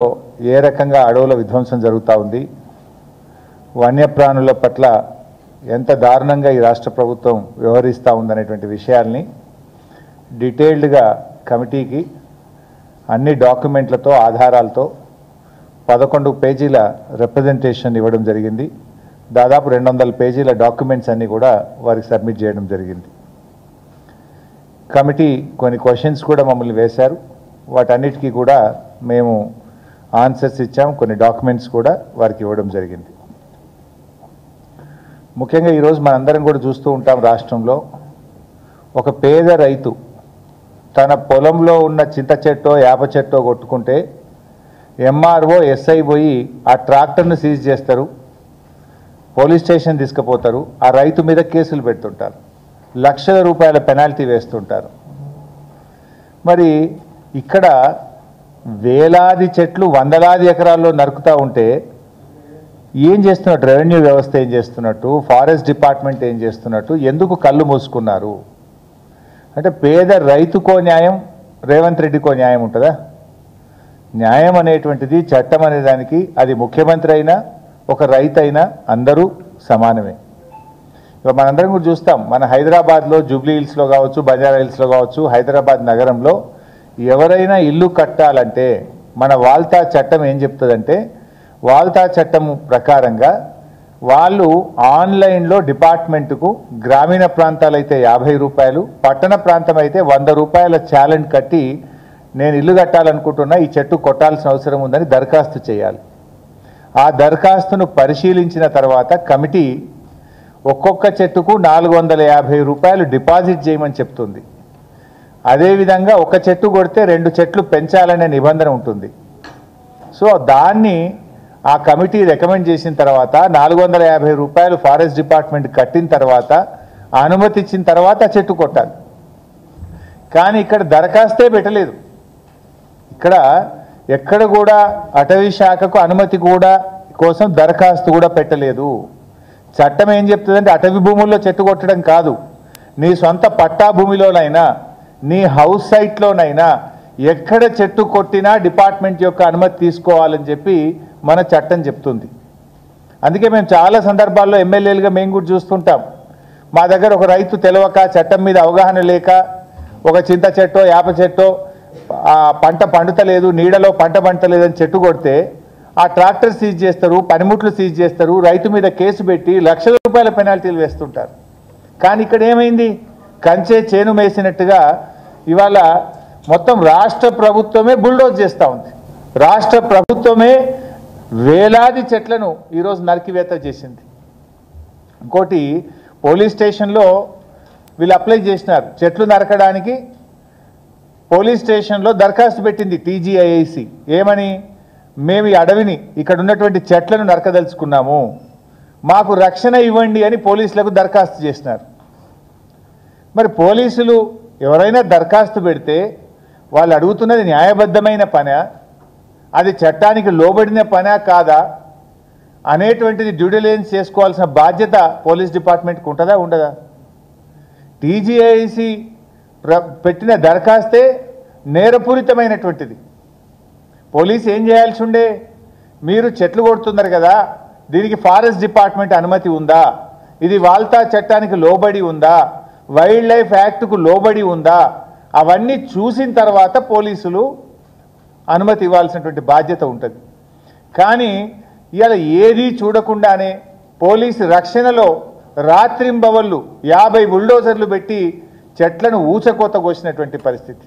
ఏ రకంగా అడవుల విధ్వంసం జరుగుతూ ఉంది, వన్యప్రాణుల పట్ల ఎంత దారుణంగా ఈ రాష్ట్ర ప్రభుత్వం వ్యవహరిస్తూ ఉందనేటువంటి విషయాల్ని డీటెయిల్డ్గా కమిటీకి అన్ని డాక్యుమెంట్లతో ఆధారాలతో 11 పేజీల రిప్రజెంటేషన్ ఇవ్వడం జరిగింది. దాదాపు 200 పేజీల డాక్యుమెంట్స్ అన్నీ కూడా వారికి సబ్మిట్ చేయడం జరిగింది. కమిటీ కొన్ని క్వశ్చన్స్ కూడా మమ్మల్ని వేశారు. వాటన్నిటికీ కూడా మేము ఆన్సర్స్ ఇచ్చాం. కొన్ని డాక్యుమెంట్స్ కూడా వారికి ఇవ్వడం జరిగింది. ముఖ్యంగా ఈరోజు మనందరం కూడా చూస్తూ ఉంటాం, రాష్ట్రంలో ఒక పేద రైతు తన పొలంలో ఉన్న చింత చెట్టో యాప చెట్టో కొట్టుకుంటే ఎంఆర్ఓ ఎస్ఐ పోయి ఆ ట్రాక్టర్ను సీజ్ చేస్తారు, పోలీస్ స్టేషన్ తీసుకుపోతారు, ఆ రైతు మీద కేసులు పెడుతుంటారు, లక్షల రూపాయల పెనాల్టీ వేస్తుంటారు. మరి ఇక్కడ వేలాది చెట్లు వందలాది ఎకరాల్లో నరుకుతూ ఉంటే ఏం చేస్తున్నట్టు, రెవెన్యూ వ్యవస్థ ఏం చేస్తున్నట్టు, ఫారెస్ట్ డిపార్ట్మెంట్ ఏం చేస్తున్నట్టు, ఎందుకు కళ్ళు మూసుకున్నారు? అంటే పేద రైతుకో న్యాయం, రేవంత్ రెడ్డికో న్యాయం ఉంటుందా? న్యాయం అనేటువంటిది, చట్టం అనే దానికి అది ముఖ్యమంత్రి అయినా ఒక రైతు అయినా అందరూ సమానమే. ఇక మనందరం కూడా చూస్తాం, మన హైదరాబాద్లో జూబ్లీ హిల్స్లో కావచ్చు, బంజారా హిల్స్లో కావచ్చు, హైదరాబాద్ నగరంలో ఎవరైనా ఇల్లు కట్టాలంటే మన వాల్తా చట్టం ఏం చెప్తుందంటే, వాల్తా చట్టం ప్రకారంగా వాళ్ళు ఆన్లైన్లో డిపార్ట్మెంటుకు గ్రామీణ ప్రాంతాలైతే 50 రూపాయలు, పట్టణ ప్రాంతం అయితే 100 రూపాయల ఛాలెంజ్ కట్టి నేను ఇల్లు కట్టాలనుకుంటున్నా, ఈ చెట్టు కొట్టాల్సిన అవసరం ఉందని దరఖాస్తు చేయాలి. ఆ దరఖాస్తును పరిశీలించిన తర్వాత కమిటీ ఒక్కొక్క చెట్టుకు 450 రూపాయలు డిపాజిట్ చేయమని చెప్తుంది. అదేవిధంగా ఒక చెట్టు కొడితే 2 చెట్లు పెంచాలనే నిబంధన ఉంటుంది. సో దాన్ని ఆ కమిటీ రికమెండ్ చేసిన తర్వాత 450 రూపాయలు ఫారెస్ట్ డిపార్ట్మెంట్ కట్టిన తర్వాత అనుమతి ఇచ్చిన తర్వాత చెట్టు కొట్టాలి. కానీ ఇక్కడ దరఖాస్తే పెట్టలేదు. ఇక్కడ ఎక్కడ కూడా అటవీ శాఖకు అనుమతి కూడా కోసం దరఖాస్తు కూడా పెట్టలేదు. చట్టం ఏం చెప్తుందంటే అటవీ భూముల్లో చెట్టు కొట్టడం కాదు, నీ సొంత పట్టా భూమిలోనైనా నీ హౌస్ సైట్లోనైనా ఎక్కడ చెట్టు కొట్టినా డిపార్ట్మెంట్ యొక్క అనుమతి తీసుకోవాలని చెప్పి మన చట్టం చెప్తుంది. అందుకే మేము చాలా సందర్భాల్లో ఎమ్మెల్యేలుగా మేము కూడా చూస్తుంటాం, మా దగ్గర ఒక రైతు తెలవక, చట్టం మీద అవగాహన లేక ఒక చింత చెట్టో యాప చెట్టో పంట పండుతలేదు, నీడలో పంట పండలేదని చెట్టు కొడితే ఆ ట్రాక్టర్ సీజ్ చేస్తారు, పనిముట్లు సీజ్ చేస్తారు, రైతు మీద కేసు పెట్టి లక్షల రూపాయల పెనాల్టీలు వేస్తుంటారు. కానీ ఇక్కడ ఏమైంది, కంచే చేను మేసినట్టుగా ఇవాళ మొత్తం రాష్ట్ర ప్రభుత్వమే బుల్డోజ్ చేస్తూ ఉంది. రాష్ట్ర ప్రభుత్వమే వేలాది చెట్లను ఈరోజు నరికివేత చేసింది. ఇంకోటి, పోలీస్ స్టేషన్లో వీళ్ళు అప్లై చేసినారు, చెట్లు నరకడానికి పోలీస్ స్టేషన్లో దరఖాస్తు పెట్టింది టీజీఐఐసి. ఏమని, మేము ఈ అడవిని ఇక్కడ ఉన్నటువంటి చెట్లను నరకదలుచుకున్నాము, మాకు రక్షణ ఇవ్వండి అని పోలీసులకు దరఖాస్తు చేసినారు. మరి పోలీసులు ఎవరైనా దరఖాస్తు పెడితే వాళ్ళు అడుగుతున్నది న్యాయబద్ధమైన పనా, అది చట్టానికి లోబడిన పనా కాదా అనేటువంటిది డ్యూ డిలిజెన్స్ చేసుకోవాల్సిన బాధ్యత పోలీస్ డిపార్ట్మెంట్కి ఉంటుందా ఉండదా? టీజీఐసి పెట్టిన దరఖాస్తే నేరపూరితమైనటువంటిది. పోలీసు ఏం చేయాల్సి ఉండే, మీరు చెట్లు కొడుతున్నారు కదా, దీనికి ఫారెస్ట్ డిపార్ట్మెంట్ అనుమతి ఉందా, ఇది వాల్తా చట్టానికి లోబడి ఉందా, వైల్డ్ లైఫ్ యాక్ట్కు లోబడి ఉందా, అవన్నీ చూసిన తర్వాత పోలీసులు అనుమతి ఇవ్వాల్సినటువంటి బాధ్యత ఉంటుంది. కానీ ఇవాళ ఏదీ చూడకుండానే పోలీసు రక్షణలో రాత్రింబవళ్ళు 50 బుల్డోజర్లు పెట్టి చెట్లను ఊచకోత కోసినటువంటి పరిస్థితి.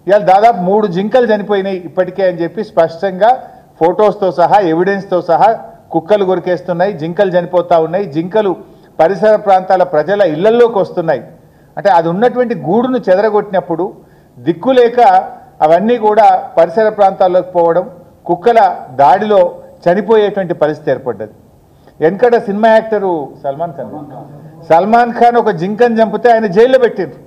ఇవాళ దాదాపు 3 జింకలు చనిపోయినాయి ఇప్పటికే అని చెప్పి స్పష్టంగా ఫొటోస్తో సహా ఎవిడెన్స్తో సహా కుక్కలు కొరికేస్తున్నాయి, జింకలు చనిపోతూ ఉన్నాయి, జింకలు పరిసర ప్రాంతాల ప్రజల ఇళ్లల్లోకి వస్తున్నాయి. అంటే అది ఉన్నటువంటి గూడును చెదరగొట్టినప్పుడు దిక్కులేక అవన్నీ కూడా పరిసర ప్రాంతాల్లోకి పోవడం, కుక్కల దాడిలో చనిపోయేటువంటి పరిస్థితి ఏర్పడ్డది. వెనకట సినిమా యాక్టరు సల్మాన్ ఖాన్ ఒక జింకను చంపితే ఆయన జైల్లో పెట్టిండ్రు.